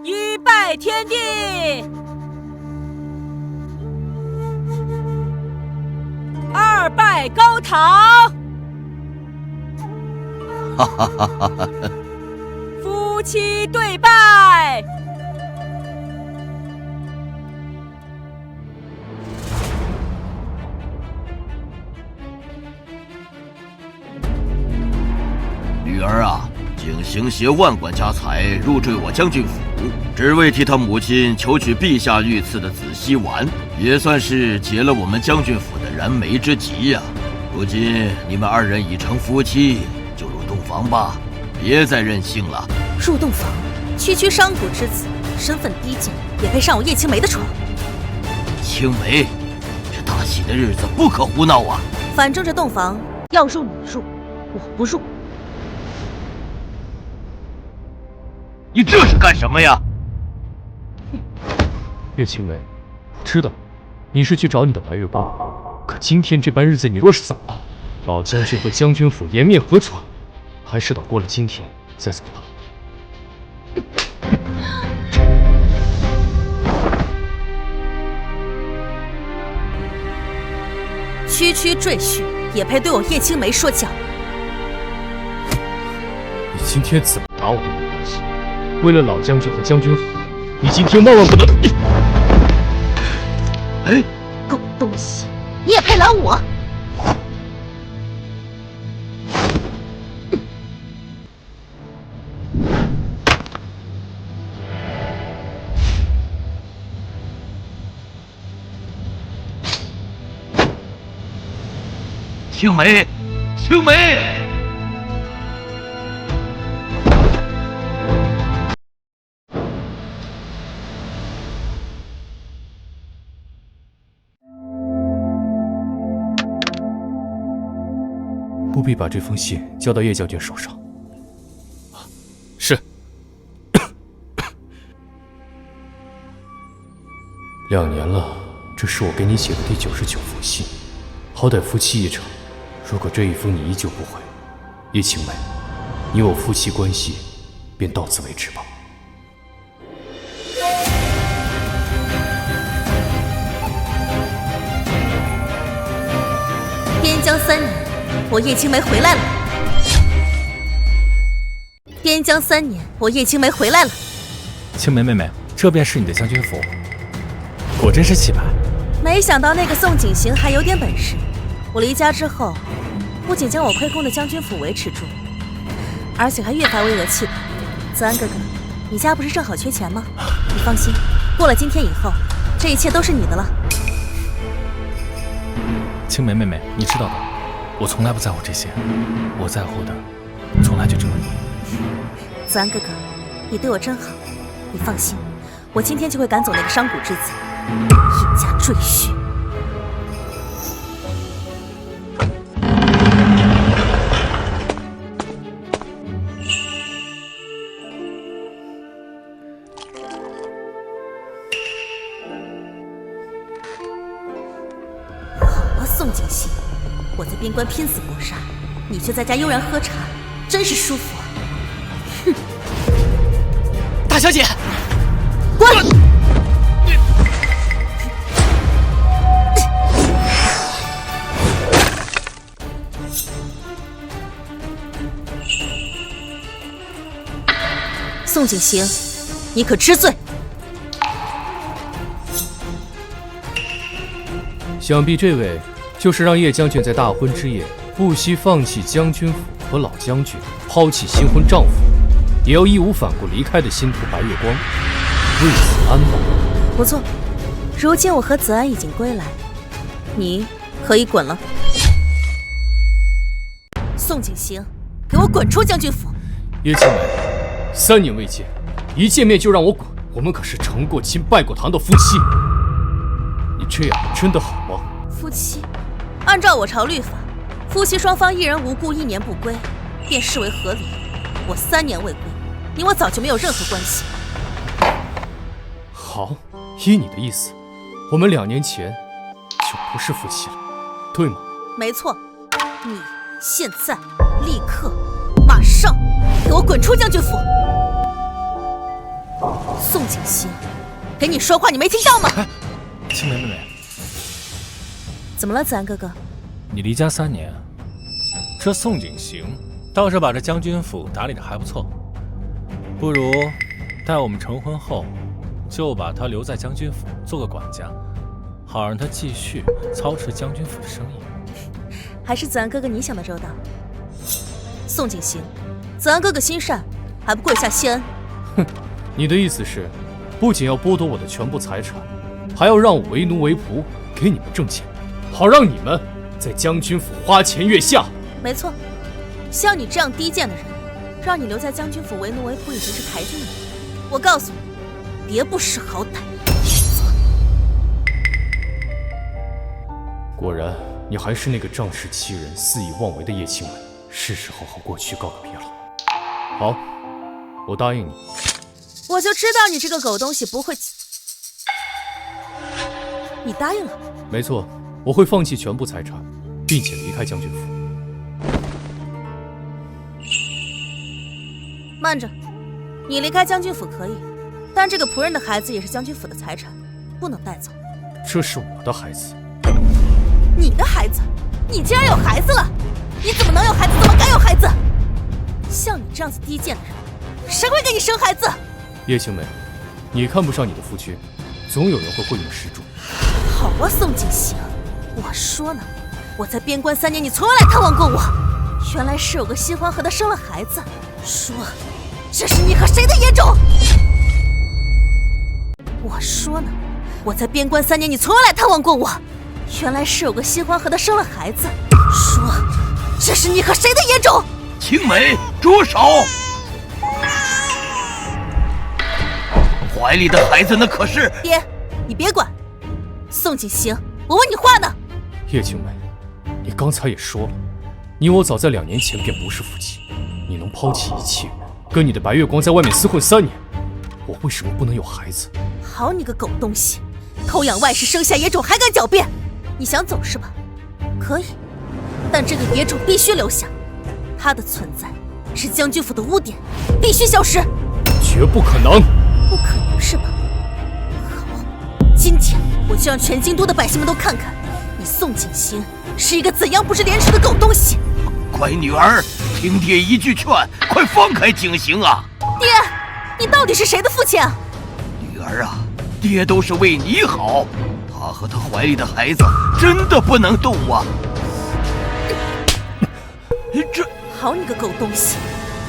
一拜天地，二拜高堂。哈哈哈哈哈！夫妻对拜。女儿啊，景行携万贯家财入赘我将军府，只为替他母亲求取陛下御赐的紫溪丸，也算是解了我们将军府的燃眉之急呀。如今你们二人已成夫妻，就入洞房吧，别再任性了。入洞房，区商贾之子，身份低贱，也配上我叶青梅的床？青梅，这大喜的日子不可胡闹啊！反正这洞房要入你入，我不入。你这是干什么呀？叶青梅，我知道你是去找你的白月光，可今天这般日子，你若是走了，老将军和将军府颜面何存？还是等过了今天再走吧。区赘婿也配对我叶青梅说教？你今天怎么打我都没关系，为了老将军和将军府，你今天万万不能！哎，狗东西，你也配拦我？青梅，青梅！务必把这封信交到叶将军手上。是。2年了，这是我给你写的第99封信，好歹夫妻一场。如果这一封你依旧不回，叶青梅，你我夫妻关系便到此为止吧。边疆3年，我叶青梅回来了。边疆3年，我叶青梅回来了。青梅妹妹，这便是你的将军府，果真是气派。没想到那个宋景行还有点本事。我离家之后，不仅将我亏空的将军府维持住，而且还越发巍峨气派。子安哥哥，你家不是正好缺钱吗？你放心，过了今天以后，这一切都是你的了。青梅妹妹，你知道的，我从来不在乎这些，我在乎的从来就只有你。子安哥哥，你对我真好。你放心，我今天就会赶走那个商贾之子，叶家赘婿。宋景行，我在边关拼死搏杀，你却在家悠然喝茶，真是舒服啊！哼！大小姐，滚！宋景行，你可知罪？想必这位就是让叶将军在大婚之夜不惜放弃将军府和老将军，抛弃新婚丈夫，也要义无反顾离开的新徒白月光，魏子安吧。不错，如今我和子安已经归来，你可以滚了。宋景行，给我滚出将军府！叶青梅，3年未见，一见面就让我滚，我们可是成过亲拜过堂的夫妻，你这样真的好吗？夫妻，按照我朝律法，夫妻双方一人无故1年不归，便视为合理。我3年未归，你我早就没有任何关系。好，依你的意思，我们2年前就不是夫妻了，对吗？没错，你现在立刻马上给我滚出将军府！宋景行，给你说话你没听到吗？青梅妹妹，怎么了，子安哥哥？你离家3年，这宋景行倒是把这将军府打理得还不错，不如待我们成婚后，就把他留在将军府做个管家，好让他继续操持将军府的生意。还是子安哥哥你想的周到。宋景行，子安哥哥心善，还不跪下谢恩？哼，你的意思是，不仅要剥夺我的全部财产，还要让我为奴为仆，给你们挣钱，好让你们在将军府花前月下？没错，像你这样低贱的人，让你留在将军府为奴为仆已经是抬举你。我告诉你，别不识好歹。果然，你还是那个仗势欺人、肆意妄为的叶青梅，是时候和过去告个别了。好，我答应你。我就知道你这个狗东西不会。你答应了？没错，我会放弃全部财产，并且离开将军府。慢着，你离开将军府可以，但这个仆人的孩子也是将军府的财产，不能带走。这是我的孩子。你的孩子？你竟然有孩子了？你怎么能有孩子？怎么敢有孩子？像你这样子低贱的人，谁会给你生孩子？叶青梅，你看不上你的夫君，总有人会会用施主。好啊，宋景行，我说呢，我在边关3年，你从未来探望过我。原来是有个新欢和他生了孩子。说，这是你和谁的野种？我说呢，我在边关3年，你从未来探望过我。原来是有个新欢和他生了孩子。说，这是你和谁的野种？青梅，住手！怀里的孩子那可是……爹，你别管。宋景行，我问你话呢。叶青梅，你刚才也说了，你我早在2年前便不是夫妻。你能抛弃一切，跟你的白月光在外面厮混3年，我为什么不能有孩子？好你个狗东西，偷养外室生下野种还敢狡辩？你想走是吧？可以，但这个野种必须留下，它的存在是将军府的污点，必须消失。绝不可能！不可能是吧？好，今天我就让全京都的百姓们都看看，你宋景行是一个怎样不知廉耻的狗东西！乖女儿，听爹一句劝，快放开景行啊！爹，你到底是谁的父亲啊？女儿啊，爹都是为你好，他和他怀里的孩子真的不能动啊！这好你个狗东西，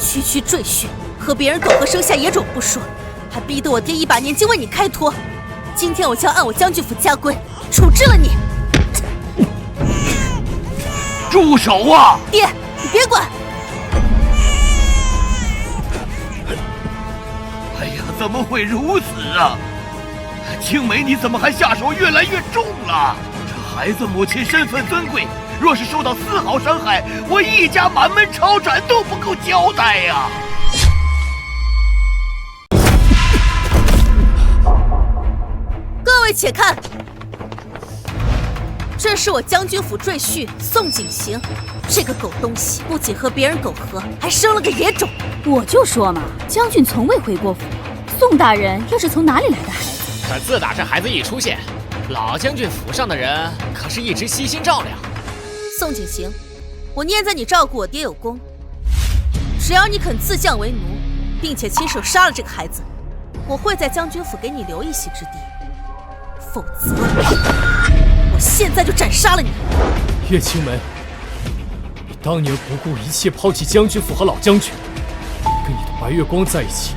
区区赘婿，和别人苟合生下野种不说，还逼得我爹一把年纪为你开脱。今天我就要按我将军府家规处置了你。住手啊！爹，你别管。哎呀，怎么会如此啊？青梅，你怎么还下手越来越重了？这孩子母亲身份尊贵，若是受到丝毫伤害，我一家满门抄斩都不够交代呀！各位且看，这是我将军府赘婿宋景行，这个狗东西不仅和别人苟合，还生了个野种。我就说嘛，将军从未回过府，宋大人又是从哪里来的孩子？可自打这孩子一出现，老将军府上的人可是一直悉心照料。宋景行，我念在你照顾我爹有功，只要你肯自降为奴，并且亲手杀了这个孩子，我会在将军府给你留一席之地。否则，我现在就斩杀了你！叶青梅，你当年不顾一切抛弃将军府和老将军，跟你的白月光在一起，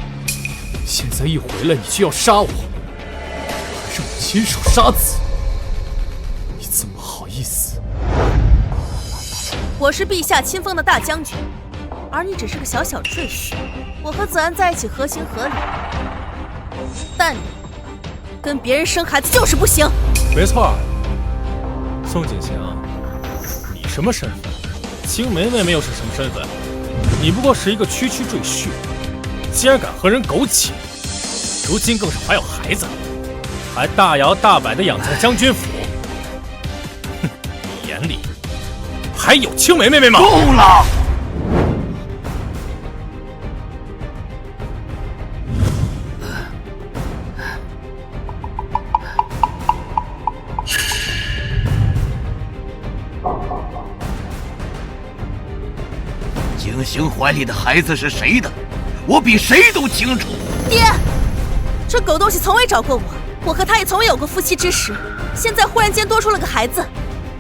现在一回来你就要杀我，还让我亲手杀子，你怎么好意思？我是陛下亲封的大将军，而你只是个小小赘婿。我和子安在一起合情合理，但你跟别人生孩子就是不行。没错，宋景行，你什么身份？青梅妹妹又是什么身份？你不过是一个区区赘婿，竟然敢和人苟且，如今更是怀有孩子，还大摇大摆地养在将军府。哼，你眼里还有青梅妹妹吗？够了！行怀里的孩子是谁的，我比谁都清楚。爹，这狗东西从未找过我，我和他也从未有过夫妻之实。现在忽然间多出了个孩子，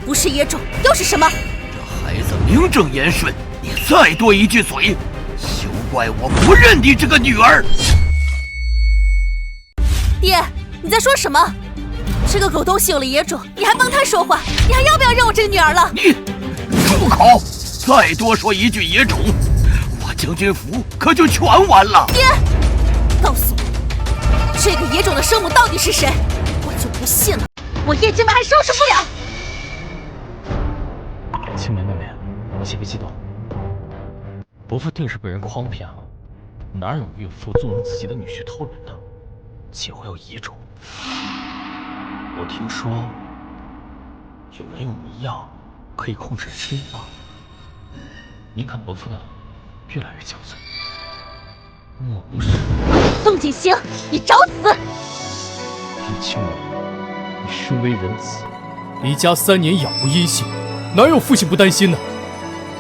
不是野种又是什么？这孩子名正言顺，你再多一句嘴，休怪我不认你这个女儿。爹，你在说什么？这个狗东西有了野种，你还帮他说话？你还要不要认我这个女儿了？你住口！再多说一句野种，我将军府可就全完了。爹，告诉我，这个野种的生母到底是谁？我就不信了，我叶青梅还收拾不了。青梅妹妹，先别激动，伯父定是被人诓骗了，哪有岳父纵容自己的女婿偷人的？岂会有野种？我听说有人用迷药可以控制心脏。您看伯父的越来越憔悴，莫不是？宋锦行，你找死！叶青梅，你身为人子，离家3年杳无音信，哪有父亲不担心呢？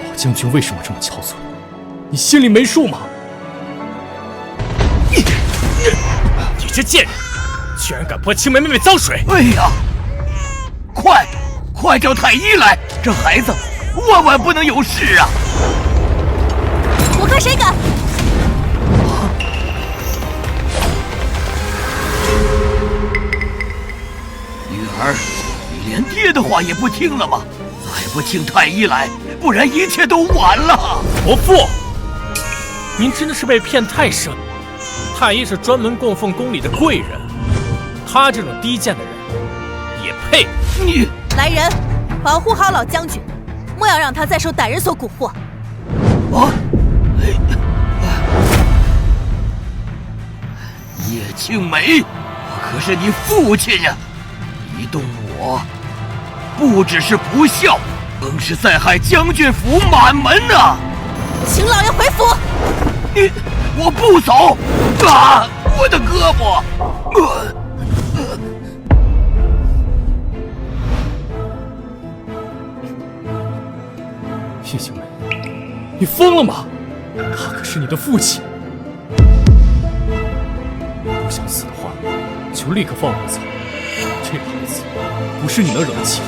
老将军为什么这么憔悴？你心里没数吗？你这贱人，居然敢泼青梅妹妹脏水！哎呀，快叫太医来！这孩子万万不能有事啊！我看谁敢！女儿，你连爹的话也不听了吗？再不请太医来，不然一切都晚了。伯父，您真的是被骗太深。太医是专门供奉宫里的贵人，他这种低贱的人也配？你来人，保护好老将军，莫要让他再受歹人所蛊惑。啊！叶青梅，我可是你父亲呀！你动我，不只是不孝，更是在害将军府满门呐！请老爷回府。我不走！啊！我的胳膊！叶青梅，你疯了吗？他可是你的父亲！不想死的话，就立刻放我走。这个孩子不是你能惹得起的。